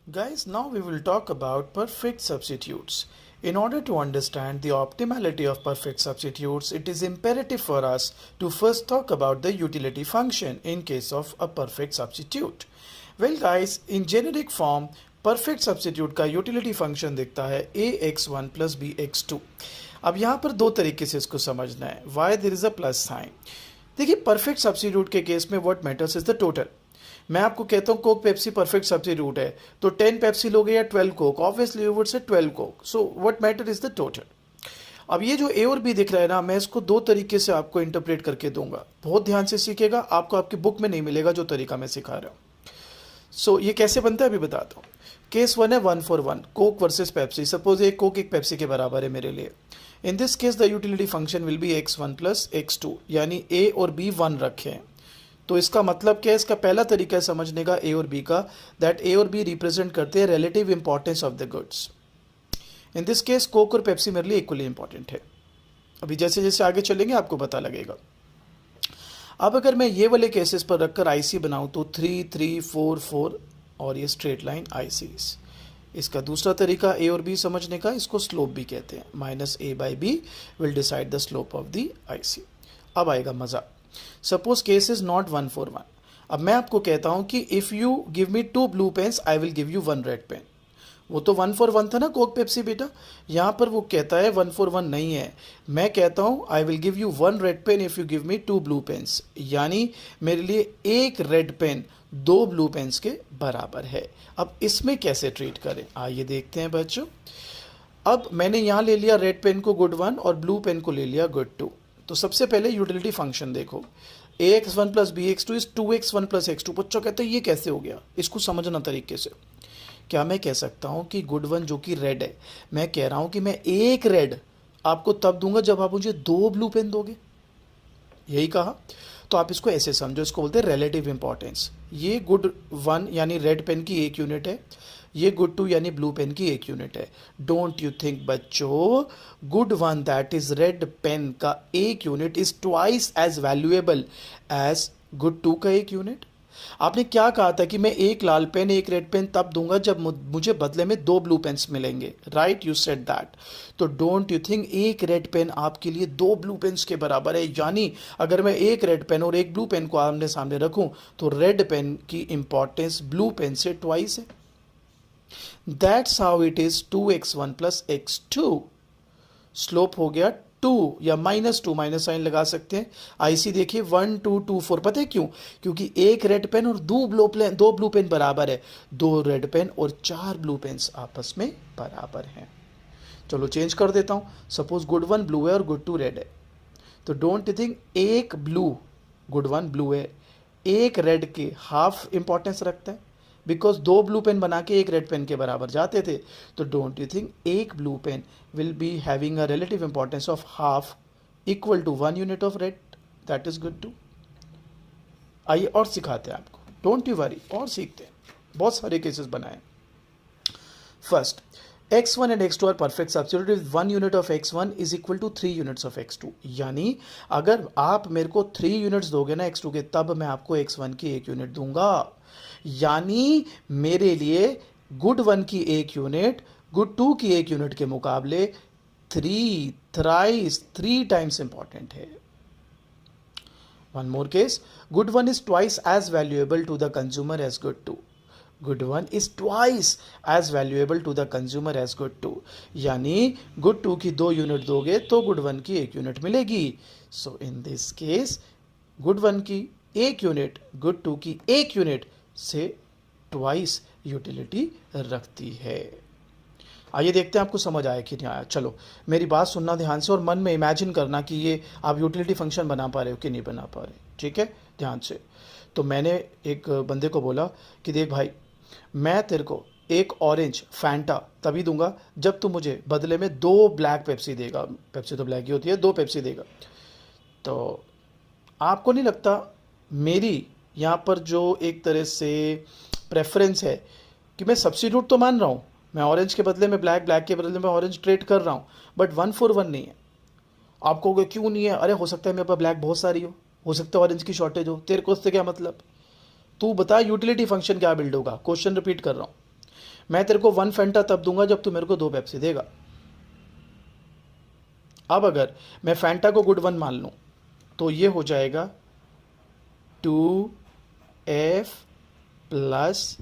Guys, now we will talk about perfect substitutes. In order to understand the optimality of perfect substitutes, it is imperative for us to first talk about the utility function in case of a perfect substitute. Well guys, in generic form, perfect substitute का utility function दिखता है ax1 plus bx2. अब यहाँ पर दो तरीके से इसको समझना है. Why there is a plus sign? देखिए परफेक्ट सब्स्टिट्यूट के केस में what matters is the total. मैं आपको कहता हूँ कोक पेप्सी परफेक्ट सब्स्टिट्यूट है तो 10 पेप्सी लोगे या 12 Coke, obviously you would say 12 Coke. So what matter is the total. अब ये जो ए और बी दिख रहा है ना, मैं इसको दो तरीके से आपको इंटरप्रेट करके दूंगा. बहुत ध्यान से सीखेगा, आपको आपकी बुक में नहीं मिलेगा जो तरीका मैं सिखा रहा हूँ. सो ये कैसे बनता है अभी बताता हूँ. केस 1 है 1-for-1 Coke versus Pepsi. Suppose एक कोक एक पेप्सी के बराबर है मेरे लिए. In this case the utility function will be x1 plus x2, यानी a और b 1 रखे हैं. तो इसका मतलब क्या है, इसका पहला तरीका है समझने का a और b का, दैट a और b रिप्रेजेंट करते हैं relative importance of the goods. In this case Coke और पेप्सी मेरे लिए इक्वली इंपॉर्टेंट है. अभी जैसे जैसे आगे चलेंगे आपको पता लगेगा. अब अगर मैं ये वाले केसेस पर रखकर आईसी बनाऊं तो 3, 3, 4, 4 और ये स्ट्रेट लाइन आईसीज. इसका दूसरा तरीका ए और बी समझने का, इसको स्लोप भी कहते हैं. Minus A by B will decide the slope of the IC. अब आएगा मज़ा. Suppose case is not 1-for-1. अब मैं आपको कहता हूं कि if you give me 2 blue pens I will give you 1 red pen. वो तो 1-for-1 था ना कोक पेप्सी बेटा. यहाँ पर वो कहता है 1-for-1 नहीं है. मैं कहता हूँ I will give you 1 red pen if you give me 2 blue pens, यानी मेरे लिए एक रेड पेन 2 ब्लू पेन्स के बराबर है. अब इसमें कैसे ट्रीट करें आइए देखते हैं बच्चों. अब मैंने यहाँ ले लिया रेड पेन को गुड 1 और ब्लू पेन को ले लिया गुड 2. तो सबसे पहले यूटिलिटी फंक्शन देखो. ax1 plus bx2 is 2x1 plus x2. बच्चों कहते हैं ये कैसे हो गया, इसको समझना तरीके से. क्या मैं कह सकता हूँ कि गुड 1 जो कि रेड है, मैं कह रहा हूँ कि मैं एक रेड आपको तब दूंगा जब आप मुझे 2 ब्लू पेन दोगे, यही कहा. तो आप इसको ऐसे समझो, इसको बोलते हैं रिलेटिव इंपॉर्टेंस. ये गुड 1 यानी रेड पेन की एक यूनिट है, ये गुड 2 यानी ब्लू पेन की एक यूनिट है. डोंट यू थिंक बच्चों good 1 that is red pen का एक unit is twice as valuable as good 2 का एक यूनिट. आपने क्या कहा था कि मैं एक लाल पेन एक रेड पेन तब दूंगा जब मुझे बदले में 2 ब्लू पेन्स मिलेंगे, राइट, यू सेड दैट. तो डोंट यू थिंक एक रेड पेन आपके लिए 2 ब्लू पेन्स के बराबर है, यानी अगर मैं एक रेड पेन और एक ब्लू पेन को आमने सामने रखूं तो रेड पेन की इंपॉर्टेंस ब्लू पेन से ट्वाइस है. That's how it is 2x1 plus x2. Slope हो गया 2 या -2, माइनस साइन लगा सकते हैं. आईसी देखिए 1, 2, 2, 4. पता है क्यों? क्योंकि एक रेड पेन और 2 ब्लू पेन बराबर है. 2 रेड पेन और 4 ब्लू पेन्स आपस में बराबर हैं. चलो चेंज कर देता हूँ. सपोज गुड 1 ब्लू है और गुड 2 रेड है. तो डोंट यू थिंक एक ब्लू गुड 1 ब्लू है एक रेड के हाफ इंपॉर्टेंस रखता है, बिकॉज 2 ब्लू पेन बना के एक रेड पेन के बराबर जाते थे. तो डोंट यू थिंक एक blue pen will be having a relative importance of half equal to 1 unit of red, that is good 2. आइए और सिखाते हैं आपको, डोंट यू वरी, और सीखते हैं. बहुत सारे केसेस बनाए. First, x1 and x2 are perfect substitute if 1 unit of x1 is equal to 3 units of x2. यानी अगर आप मेरे को 3 यूनिट्स दोगे ना x2 के, तब मैं आपको x1 की एक यूनिट दूंगा. यानी मेरे लिए गुड 1 की एक यूनिट गुड 2 की एक यूनिट के मुकाबले 3 टाइम्स इंपॉर्टेंट है. One more case, good 1 is twice as valuable to the consumer as good 2. Good 1 is twice as valuable to the consumer as good 2. यानी गुड 2 की 2 यूनिट दोगे तो गुड 1 की एक यूनिट मिलेगी. सो इन दिस केस गुड 1 की एक unit good 2 की एक यूनिट से ट्वाइस यूटिलिटी रखती है. आइए देखते हैं आपको समझ आया कि नहीं आया. चलो मेरी बात सुनना ध्यान से और मन में इमेजिन करना कि ये आप यूटिलिटी फंक्शन बना पा रहे हो कि नहीं बना पा रहे. ठीक है, ध्यान से. तो मैंने एक बंदे को बोला कि देख भाई, मैं तेरे को एक ऑरेंज फैंटा तभी दूंगा जब तू मुझे बदले में 2 ब्लैक पेप्सी देगा. पेप्सी तो ब्लैक ही होती है, 2 पेप्सी देगा. तो आपको नहीं लगता मेरी यहाँ पर जो एक तरह से प्रेफरेंस है कि मैं सब्स्टिट्यूट तो मान रहा हूँ, मैं ऑरेंज के बदले में ब्लैक, ब्लैक के बदले में ऑरेंज ट्रेड कर रहा हूँ, बट 1-for-1 नहीं है. आप कहोगे क्यों नहीं है? अरे हो सकता है मेरे पास ब्लैक बहुत सारी हो सकता है ऑरेंज की शॉर्टेज हो. तेरे को उससे क्या मतलब? तू बता यूटिलिटी फंक्शन क्या बिल्ड होगा. क्वेश्चन रिपीट कर रहा हूँ. मैं तेरे को 1 फैंटा तब दूंगा जब तू मेरे को 2 पेप्सी देगा। अब अगर मैं फैंटा को गुड 1 मान लूं तो ये हो जाएगा 2F प्लस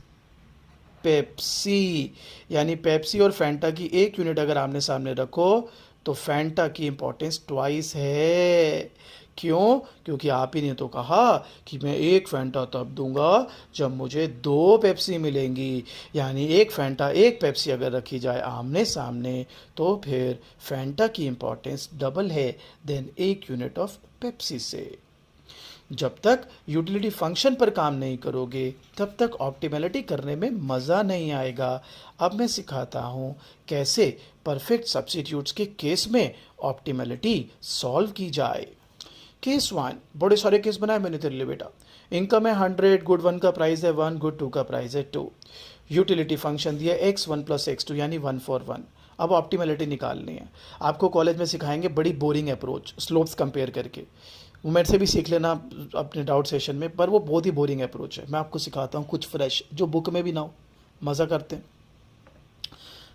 पेप्सी, यानी पेप्सी और फैंटा की एक यूनिट अगर आमने सामने रखो तो फैंटा की इंपॉर्टेंस ट्वाइस है। क्यों? क्योंकि आप ही ने तो कहा कि मैं एक फैंटा तब दूंगा जब मुझे 2 पेप्सी मिलेंगी, यानी एक फैंटा एक पेप्सी अगर रखी जाए आमने सामने तो फिर फैंटा की इंपॉर्टेंस डबल है देन एक यूनिट ऑफ पेप्सी से। जब तक यूटिलिटी फंक्शन पर काम नहीं करोगे तब तक ऑप्टिमैलिटी करने में मज़ा नहीं आएगा। अब मैं सिखाता हूँ कैसे परफेक्ट सब्स्टिट्यूट्स के केस में ऑप्टिमैलिटी सॉल्व की जाए। केस 1, बड़े सारे केस बनाए मैंने तेरे लिए बेटा। इनकम है 100, गुड 1 का प्राइस है 1, गुड 2 का प्राइस है 2। यूटिलिटी फंक्शन दिया x1 प्लस x2 यानी 1 for 1। अब ऑप्टिमैलिटी निकालनी है। आपको कॉलेज में सिखाएंगे बड़ी बोरिंग अप्रोच, स्लोप्स कंपेयर करके। वो मेरे से भी सीख लेना अपने डाउट सेशन में, पर वो बहुत ही बोरिंग अप्रोच है। मैं आपको सिखाता हूँ कुछ फ्रेश जो बुक में भी ना हो, मज़ा करते हैं।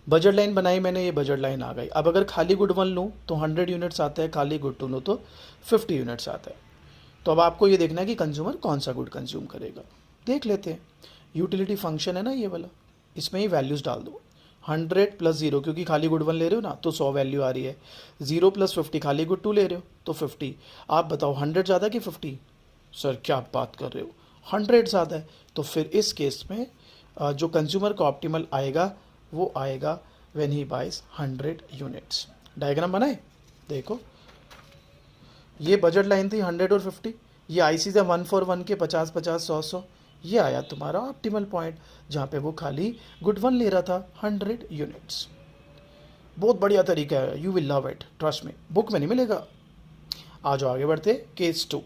बजट लाइन बनाई मैंने, ये बजट लाइन आ गई। अब अगर खाली गुड 1 लूँ तो 100 यूनिट्स आता है, खाली गुड 2 लूँ तो 50 यूनिट्स आता है। तो अब आपको ये देखना है कि कंज्यूमर कौन सा गुड कंज्यूम करेगा। देख लेते हैं। यूटिलिटी फंक्शन है ना ये वाला, इसमें ही वैल्यूज़ डाल दो। 100 प्लस 0, क्योंकि खाली गुड 1 ले रहे हो ना तो 100 वैल्यू आ रही है। 0 प्लस 50, खाली गुड 2 ले रहे हो तो 50। आप बताओ 100 ज़्यादा कि 50? सर क्या बात कर रहे हो, 100 ज़्यादा है। तो फिर इस केस में जो कंज्यूमर का ऑप्टिमल आएगा वो आएगा when he buys 100 units. Diagram बनाए, देखो ये बजट लाइन थी 100 और 50, ये आईसी से 1 for 1 के 50 50 100 100, ये आया तुम्हारा ऑप्टिमल पॉइंट जहाँ पे वो खाली गुड 1 ले रहा था 100 यूनिट्स। बहुत बढ़िया तरीका है, you will love it, trust में, बुक में नहीं मिलेगा। आ जाओ आगे बढ़ते। केस 2,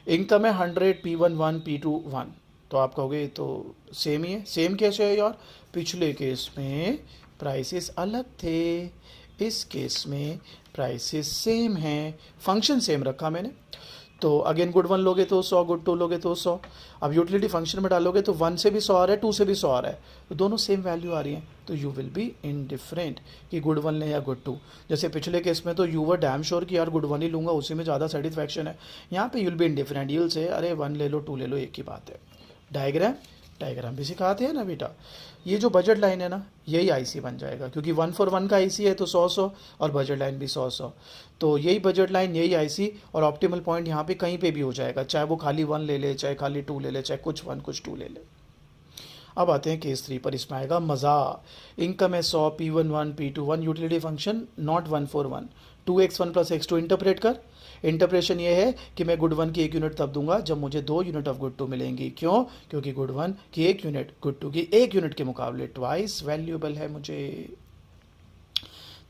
इनकम है 100, P1 1, P2 1। तो आप कहोगे तो सेम ही है। सेम कैसे है यार? पिछले केस में प्राइसेस अलग थे, इस केस में प्राइसेस सेम हैं, फंक्शन सेम रखा मैंने। तो अगेन गुड 1 लोगे तो 100, गुड 2 लोगे तो 100। अब यूटिलिटी फंक्शन में डालोगे तो 1 से भी 100 आ रहा है, 2 से भी 100 आ रहा है, तो दोनों सेम वैल्यू आ रही हैं। तो यू विल बी इनडिफरेंट कि गुड 1 लें या गुड 2। जैसे पिछले केस में तो यू वर डैम श्योर कि यार गुड 1 ही लूँगा, उसी में ज़्यादा सेटिस्फैक्शन है। यहाँ पे यूल बी इनडिफरेंट, यूल से अरे 1 ले लो 2 ले लो, एक ही बात है। डायग्राम भी सिखाते हैं ना बेटा। ये जो बजट लाइन है ना यही आईसी बन जाएगा, क्योंकि 1 for 1 का आईसी है तो 100 100 और बजट लाइन भी 100 100। तो यही बजट लाइन, यही आईसी और ऑप्टिमल पॉइंट यहाँ पे कहीं पे भी हो जाएगा, चाहे वो खाली 1 ले ले, चाहे खाली 2 ले ले, चाहे कुछ 1 कुछ 2 ले ले। अब आते हैं केस 3 पर, इसमें आएगा मज़ा। इनकम है 100, P1 1, P2 1, utility function not 1 for 1, 2x1 plus x2 interpret कर। इंटरप्रेशन ये है कि मैं गुड 1 की एक यूनिट तब दूंगा जब मुझे 2 यूनिट ऑफ गुड 2 मिलेंगी। क्यों? क्योंकि गुड 1 की एक यूनिट गुड 2 की एक यूनिट के मुकाबले ट्वाइस वैल्यूएबल है मुझे।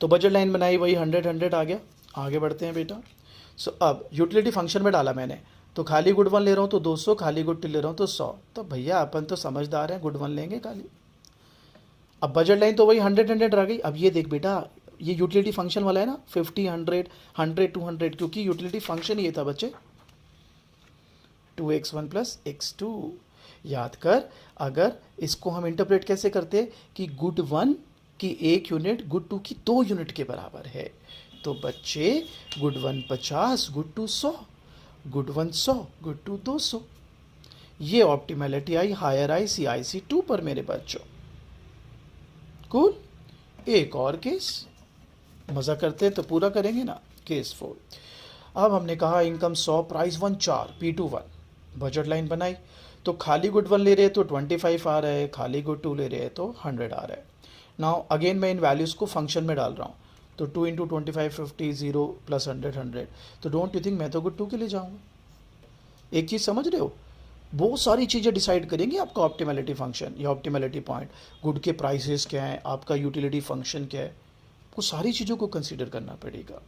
तो बजट लाइन बनाई, वही 100 100 आ गया। आगे बढ़ते हैं बेटा। अब यूटिलिटी फंक्शन में डाला मैंने, तो खाली गुड 1 ले रहा हूँ तो 200, खाली गुड 2 ले रहा हूँ तो 100। तो भैया अपन तो समझदार हैं, गुड 1 लेंगे खाली। अब बजट लाइन तो वही 100 100 आ गई। अब ये देख बेटा, ये यूटिलिटी फंक्शन वाला है ना, 50 100 100 200, क्योंकि यूटिलिटी फंक्शन ये था बच्चे 2x1 प्लस x2। याद कर, अगर इसको हम इंटरप्रेट कैसे करते कि गुड 1 की एक यूनिट गुड 2 की 2 यूनिट के बराबर है। तो बच्चे गुड 1 50, गुड 2 100, गुड 1 100, गुड 2 200। ये ऑप्टिमैलिटी आई हायर आईसी 2 पर मेरे बच्चों। कूल। एक और केस, मज़ा करते हैं तो पूरा करेंगे ना। केस 4, अब हमने कहा income 100, price 1 4, P2 1। Budget line बनाई, तो खाली गुड 1 ले रहे हैं तो 25 आ रहा है, खाली गुड 2 ले रहे हैं तो 100 आ रहा है। नाउ अगेन मैं इन वैल्यूज़ को फंक्शन में डाल रहा हूँ, तो 2 × 25 50, 0 प्लस 100 100। तो डोंट यू थिंक मैं तो गुड 2 के लिए जाऊँगा? एक चीज़ समझ रहे हो, बहुत सारी चीज़ें डिसाइड करेंगी आपका ऑप्टिमैलिटी फंक्शन या ऑप्टिमैलिटी पॉइंट। गुड के प्राइसेस क्या हैं, आपका यूटिलिटी फंक्शन क्या है, वो सारी चीज़ों को कंसीडर करना पड़ेगा।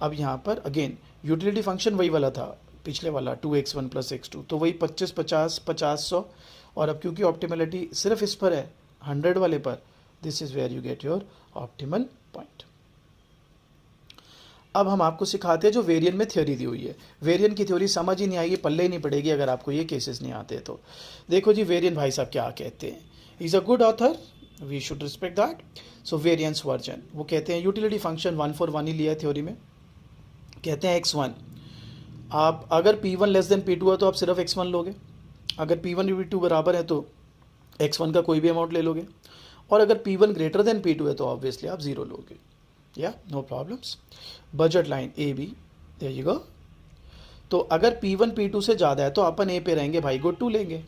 अब यहाँ पर अगेन यूटिलिटी फंक्शन वही वाला था पिछले वाला 2x1 प्लस x2, तो वही 25 50 50 100। और अब क्योंकि ऑप्टिमैलिटी सिर्फ इस पर है 100 वाले पर, this is where you get your optimal point. अब हम आपको सिखाते हैं जो वेरिएंट में थ्योरी दी हुई है। वेरिएंट की थ्योरी समझ ही नहीं आएगी, पल्ले ही नहीं पड़ेगी अगर आपको ये केसेस नहीं आते। तो देखो जी वेरिएंट भाई साहब क्या कहते हैं। Is a good author, we should respect that. So variance version, वो कहते हैं यूटिलिटी फंक्शन 1 for 1 ही लिया है थ्योरी में. कहते हैं x1, आप अगर p1 लेस देन p2 है तो आप सिर्फ x1 लोगे. अगर p1 p2 बराबर है तो x1 का कोई भी अमाउंट ले लोगे. और अगर p1 ग्रेटर देन p2 है तो ऑब्वियसली आप जीरो लोगे. या no problems. Budget line A B, there you go. तो अगर p1 p2 से ज़्यादा है तो अपन a पे रहेंगे भाई, गुड 2 लेंगे.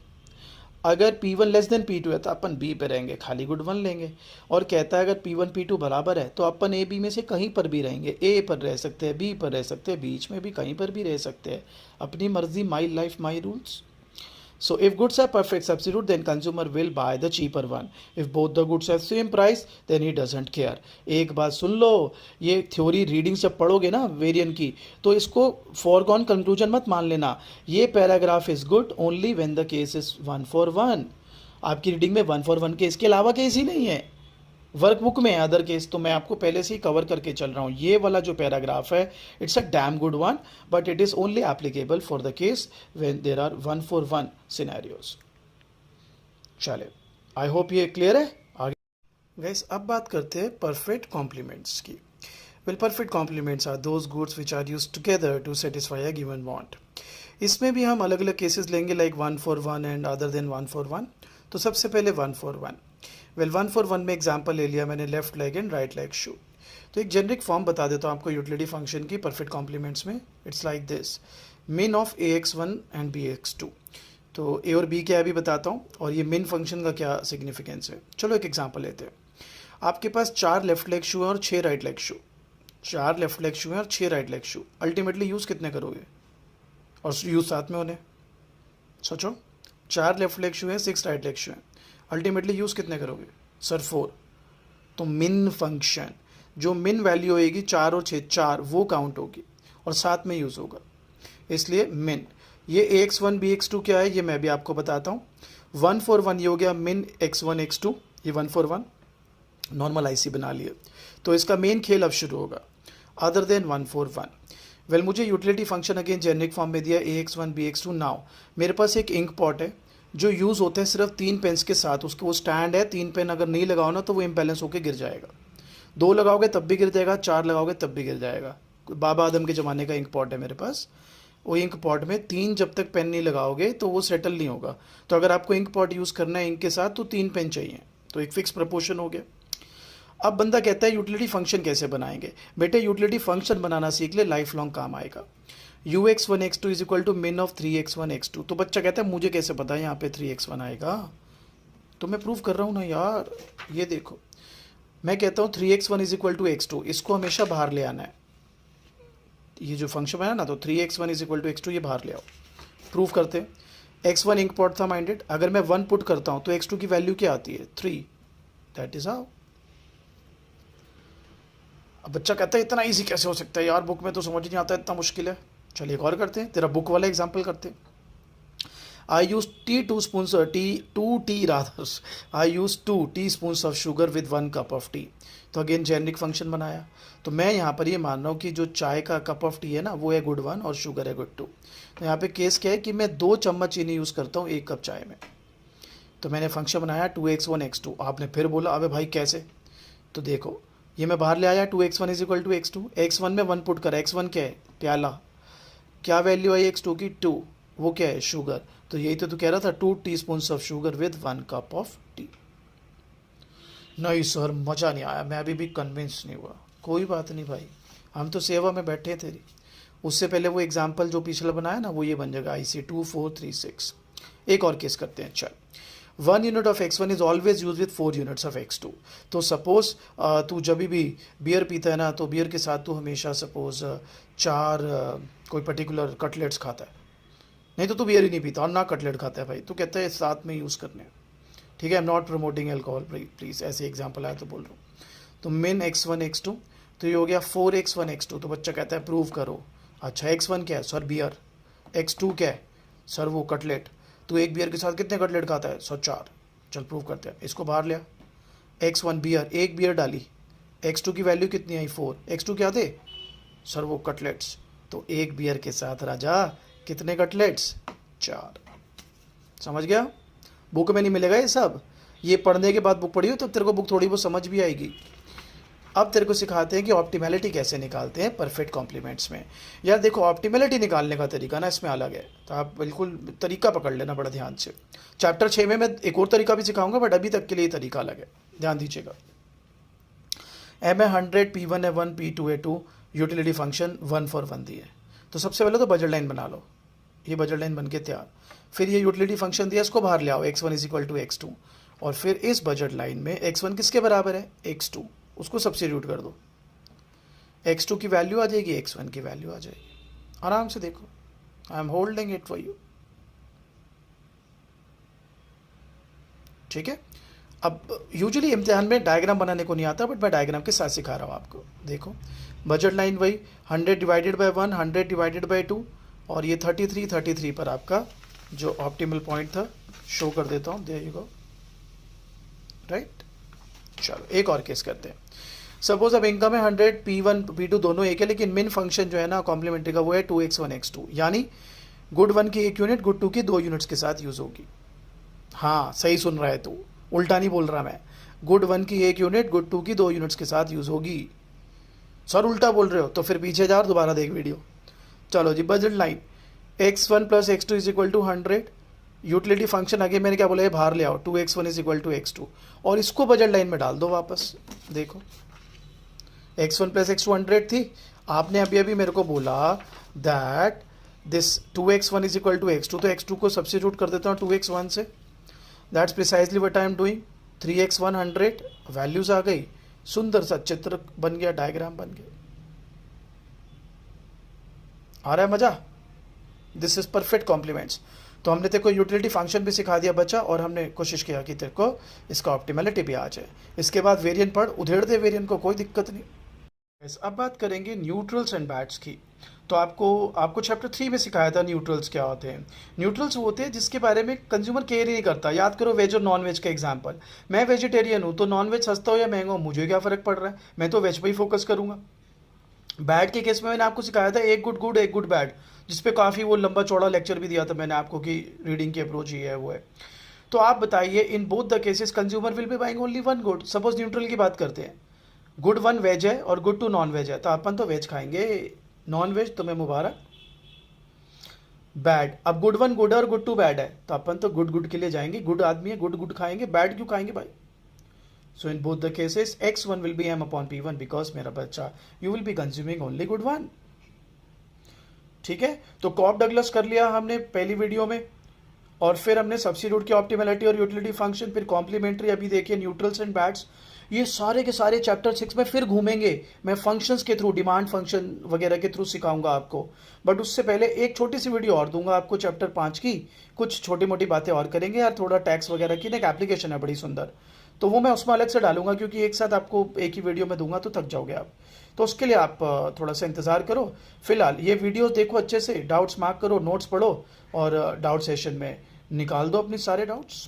अगर p1 लेस देन p2 है तो अपन b पे रहेंगे, खाली गुड 1 लेंगे. और कहता है अगर p1 p2 बराबर है तो अपन a b में से कहीं पर भी रहेंगे. a पर रह सकते हैं, b पर रह सकते हैं, बीच में भी कहीं पर भी रह सकते हैं. अपनी मर्जी, my life my rules. So if goods are perfect substitute, then consumer will buy the cheaper one. If both the goods have same price, then he doesn't care. एक बात सुन लो, ये थ्योरी रीडिंग जब पढ़ोगे ना वेरिएंट की, तो इसको foregone conclusion मत मान लेना. ये paragraph is good only when the case is 1 for 1. आपकी रीडिंग में 1 for 1 केस के अलावा केस ही नहीं है. वर्कबुक में अदर केस तो मैं आपको पहले से ही कवर करके चल रहा हूँ. ये वाला जो पैराग्राफ है, it's a damn good one, but it is only applicable for the case when there are 1 for 1 scenarios. चले, आई होप ये क्लियर है. आगे गाइस अब बात करते हैं परफेक्ट कॉम्प्लीमेंट्स की. Well, perfect complements are those goods which are used together to satisfy a given want. इसमें भी हम अलग अलग केसेस लेंगे, like 1 for 1 and other than 1 for 1. तो सबसे पहले 1 for 1. वेल 1 for 1 में एग्जांपल ले लिया मैंने, left leg and right leg shoe. तो एक जेनरिक फॉर्म बता देता हूँ आपको यूटिलिटी फंक्शन की परफेक्ट कॉम्प्लीमेंट्स में. It's like this, min of ax1 and bx2. तो ए और बी क्या है अभी बताता हूँ, और ये मिन फंक्शन का क्या सिग्निफिकेंस है. चलो एक एग्जांपल लेते हैं. आपके पास 4 लेफ्ट लेग शू है और 6 राइट लेग शू. 4 लेफ्ट लेग शू है और 6 राइट लेग शू. अल्टीमेटली यूज़ कितने करोगे, और यूज़ साथ में होने. सोचो, 4 लेफ्ट लेग शू है, 6 राइट लेग शू है. अल्टीमेटली यूज़ कितने करोगे सर, 4. तो मिन फंक्शन, जो मिन वैल्यू होएगी 4 और 6, 4 वो काउंट होगी और साथ में यूज़ होगा, इसलिए मिन. ये ax1 bx2 क्या है ये मैं भी आपको बताता हूँ. 1 for 1 ये हो गया मिन x1 x2, ये 1 for 1 नॉर्मल आईसी बना लिए. तो इसका मेन खेल अब शुरू होगा, अदर देन 1 for 1. वेल, मुझे utility function again generic form में दिया ax1 bx2. नाउ मेरे पास एक इंक पॉट है जो यूज़ होते हैं सिर्फ 3 पेन्स के साथ. उसके वो स्टैंड है, 3 पेन अगर नहीं लगाओ ना तो वो इम्बैलेंस होकर गिर जाएगा. 2 लगाओगे तब भी गिर जाएगा, 4 लगाओगे तब भी गिर जाएगा. बाबा आदम के ज़माने का इंक पॉट है मेरे पास. वो इंक पॉट में 3 जब तक पेन नहीं लगाओगे तो वो सेटल नहीं होगा. तो अगर आपको इंक पॉट यूज़ करना है इंक के साथ तो 3 पेन चाहिए. तो एक फिक्स प्रपोर्शन हो गया. अब बंदा कहता है यूटिलिटी फंक्शन कैसे बनाएंगे. बेटे यूटिलिटी फंक्शन बनाना सीख ले, लाइफ लॉन्ग काम आएगा. ux1 x2 is equal to min of 3x1 x2. तो बच्चा कहता है मुझे कैसे पता है यहाँ पे 3x1 आएगा. तो मैं प्रूव कर रहा हूँ ना यार. ये देखो, मैं कहता हूँ 3x1 is equal to x2, इसको हमेशा बाहर ले आना है. ये जो फंक्शन है ना, तो 3x1 is equal to x2 ये बाहर ले आओ. प्रूव करते हैं. x1 इंक पॉट था माइंडेड, अगर मैं 1 पुट करता हूँ तो x2 की वैल्यू क्या आती है, 3. That is how. अब बच्चा कहता है इतना इजी कैसे हो सकता है यार, बुक में तो समझ नहीं आता, इतना मुश्किल है. चलिए एक और करते हैं, तेरा बुक वाला एग्जाम्पल करते हैं. I use two teaspoons of sugar with 1 cup of tea. तो अगेन जेनरिक फंक्शन बनाया. तो मैं यहाँ पर ये मान रहा हूँ कि जो चाय का कप ऑफ टी है ना वो है गुड 1 और शुगर है गुड 2. तो यहाँ पे केस क्या है कि मैं 2 चम्मच चीनी यूज़ करता हूँ 1 कप चाय में. तो मैंने फंक्शन बनाया 2x1 x2. आपने फिर बोला अबे भाई कैसे. तो देखो ये मैं बाहर ले आया 2x1 is equal to x2. x1 में 1 पुट करा. x1 क्या है, प्याला. क्या वैल्यू आई x2 की, 2. वो क्या है, शुगर. तो यही तो तू कह रहा था 2 teaspoons of sugar with 1 cup of T. नहीं सर मज़ा नहीं आया, मैं अभी भी कन्विंस नहीं हुआ. कोई बात नहीं भाई, हम तो सेवा में बैठे तेरी. उससे पहले वो एग्जाम्पल जो पिछला बनाया ना वो ये बन जाएगा IC 2436. एक और केस करते हैं. चल, 1 unit of x1 is always use with 4 units of x2. तो सपोज तू जब भी बियर पीता है ना तो बियर के साथ तू हमेशा सपोज 4 कोई पर्टिकुलर कटलेट्स खाता है. नहीं तो तू बियर ही नहीं पीता और ना कटलेट खाता है भाई. तू कहता है साथ में यूज़ करने. ठीक है, I am not promoting alcohol please, ऐसे एग्जाम्पल आया तो बोल रहा हूँ. तो मिन x1 x2, तो ये हो गया 4x1 x2. तो बच्चा कहता है प्रूव करो. अच्छा x1 क्या है सर, बियर. x2 क्या है सर, वो कटलेट. तो एक बियर के साथ कितने कटलेट खाता है सर, 4. चल प्रूव करते हैं. इसको बाहर लिया. x1 बियर, एक बियर डाली. x2 की वैल्यू कितनी आई, 4. x2 क्या थे सर, वो कटलेट्स. तो एक बियर के साथ राजा कितने कटलेट्स, 4. समझ गया. बुक में नहीं मिलेगा ये सब. ये पढ़ने के बाद बुक पढ़ी हो तो तेरे को बुक थोड़ी बहुत समझ भी आएगी। अब तेरे को सिखाते हैं कि ऑप्टिमैलिटी कैसे निकालते हैं परफेक्ट कॉम्प्लीमेंट्स में। यार देखो, ऑप्टिमैलिटी निकालने का तरीका ना इसमें अलग है, तो आप बिल्कुल तरीका पकड़ लेना बड़ा ध्यान से। चैप्टर 6 में मैं एक और तरीका भी सिखाऊंगा, बट अभी तक के लिए तरीका अलग है, ध्यान दीजिएगा। एम ए 100, P1 है 1, P2 है 2, यूटिलिटी फंक्शन 1 for 1 दी है। तो सबसे पहले तो बजट लाइन बना लो, ये बजट लाइन बन के तैयार। फिर ये यूटिलिटी फंक्शन दिया, इसको बाहर ले आओ, x1 = x2, और फिर इस बजट लाइन में x1 किसके बराबर है, x2, उसको सब्स्टिट्यूट कर दो, x2 की वैल्यू आ जाएगी, x1 की वैल्यू आ जाएगी। आराम से देखो, I am holding it for you. ठीक है। अब यूजुअली इम्तिहान में डायग्राम बनाने को नहीं आता, बट मैं डायग्राम के साथ सिखा रहा हूँ आपको। देखो, बजट लाइन वही 100 डिवाइडेड बाय 1, 100 डिवाइडेड बाय 2, और ये 33 पर आपका जो ऑप्टिमल पॉइंट था शो कर देता हूँ, देयर यू गो, राइट। चलो एक और केस करते हैं। सपोज अब इनकम है 100, P1 P2 दोनों एक है, लेकिन मेन फंक्शन जो है ना कॉम्प्लीमेंट्री का वो है 2x1 x2, यानी गुड 1 की 1 यूनिट गुड 2 की 2 यूनिट्स के साथ यूज होगी। हाँ सही सुन रहा है तू, उल्टा नहीं बोल रहा मैं। गुड 1 की 1 यूनिट गुड 2 की 2 यूनिट्स के साथ यूज होगी। सर उल्टा बोल रहे हो तो फिर पीछे जा और दोबारा देख वीडियो। चलो जी, budget line x1 + x2 = 100, utility function आगे मैंने क्या बोला है, बाहर ले आओ, 2x1 = x2, और इसको बजट लाइन में डाल दो वापस। देखो, x1 + x2 100 थी, आपने अभी अभी मेरे को बोला दैट दिस 2x1 = x2, तो x2 को सब्स्टिट्यूट कर देता हूँ 2x1 से। That's precisely what I am doing. 3x1 100, values आ गई, सुंदर सा चित्र बन गया, डायग्राम बन गया। आ रहा है मजा? This is perfect complements. तो हमने तेरे को यूटिलिटी फंक्शन भी सिखा दिया बच्चा, और हमने कोशिश किया कि तेरे को इसका ऑप्टिमैलिटी भी आ जाए। इसके बाद वेरिएंट पढ़, उधेड़ दे वेरिएंट को, कोई दिक्कत नहीं। अब बात करेंगे न्यूट्रल्स एंड बैड्स की। तो आपको चैप्टर 3 में सिखाया था न्यूट्रल्स क्या होते हैं। न्यूट्रल्स होते हैं जिसके बारे में कंज्यूमर केयर ही नहीं करता। याद करो वेज और नॉन वेज का एग्जांपल। मैं वेजिटेरियन हूँ, तो नॉन वेज सस्ता हो या महंगा हो मुझे क्या फ़र्क पड़ रहा है, मैं तो वेज पे ही फोकस करूँगा। बैड के केस में मैंने आपको सिखाया था एक गुड गुड एक गुड बैड, जिसपे काफ़ी वो लंबा चौड़ा लेक्चर भी दिया था मैंने आपको कि रीडिंग की अप्रोच ही है वो है। तो आप बताइए, इन both the cases consumer will be buying only one good. Suppose neutral की बात करते हैं, गुड 1 वेज है और गुड 2 नॉन वेज है, तो अपन तो वेज खाएंगे, नॉन वेज तुम्हें मुबारक। बैड, अब गुड 1 गुड है और गुड 2 बैड है, तो अपन तो गुड गुड के लिए जाएंगे, गुड आदमी है, गुड गुड खाएंगे, बैड क्यों खाएंगे भाई। So in both the cases x1 will be m/p1 because मेरा बच्चा you will be consuming only good 1। ठीक है, तो कॉप डगलस कर लिया हमने पहली वीडियो में, और फिर हमने सब्स्टिट्यूट की ऑप्टिमैलिटी और यूटिलिटी फंक्शन, फिर कॉम्प्लीमेंट्री अभी देखिए न्यूट्रल्स एंड बैड्स। ये सारे के सारे चैप्टर 6 में फिर घूमेंगे, मैं फंक्शंस के थ्रू, डिमांड फंक्शन वगैरह के थ्रू सिखाऊंगा आपको। बट उससे पहले एक छोटी सी वीडियो और दूंगा आपको चैप्टर 5 की, कुछ छोटी मोटी बातें और करेंगे यार, थोड़ा टैक्स वगैरह की ना एक एप्लीकेशन है बड़ी सुंदर, तो वो मैं उसमें अलग से डालूंगा, क्योंकि एक साथ आपको एक ही वीडियो में दूंगा तो थक जाओगे आप। तो उसके लिए आप थोड़ा सा इंतजार करो। फिलहाल ये वीडियो देखो अच्छे से, डाउट्स मार्क करो, नोट्स पढ़ो, और डाउट सेशन में निकाल दो अपने सारे डाउट्स।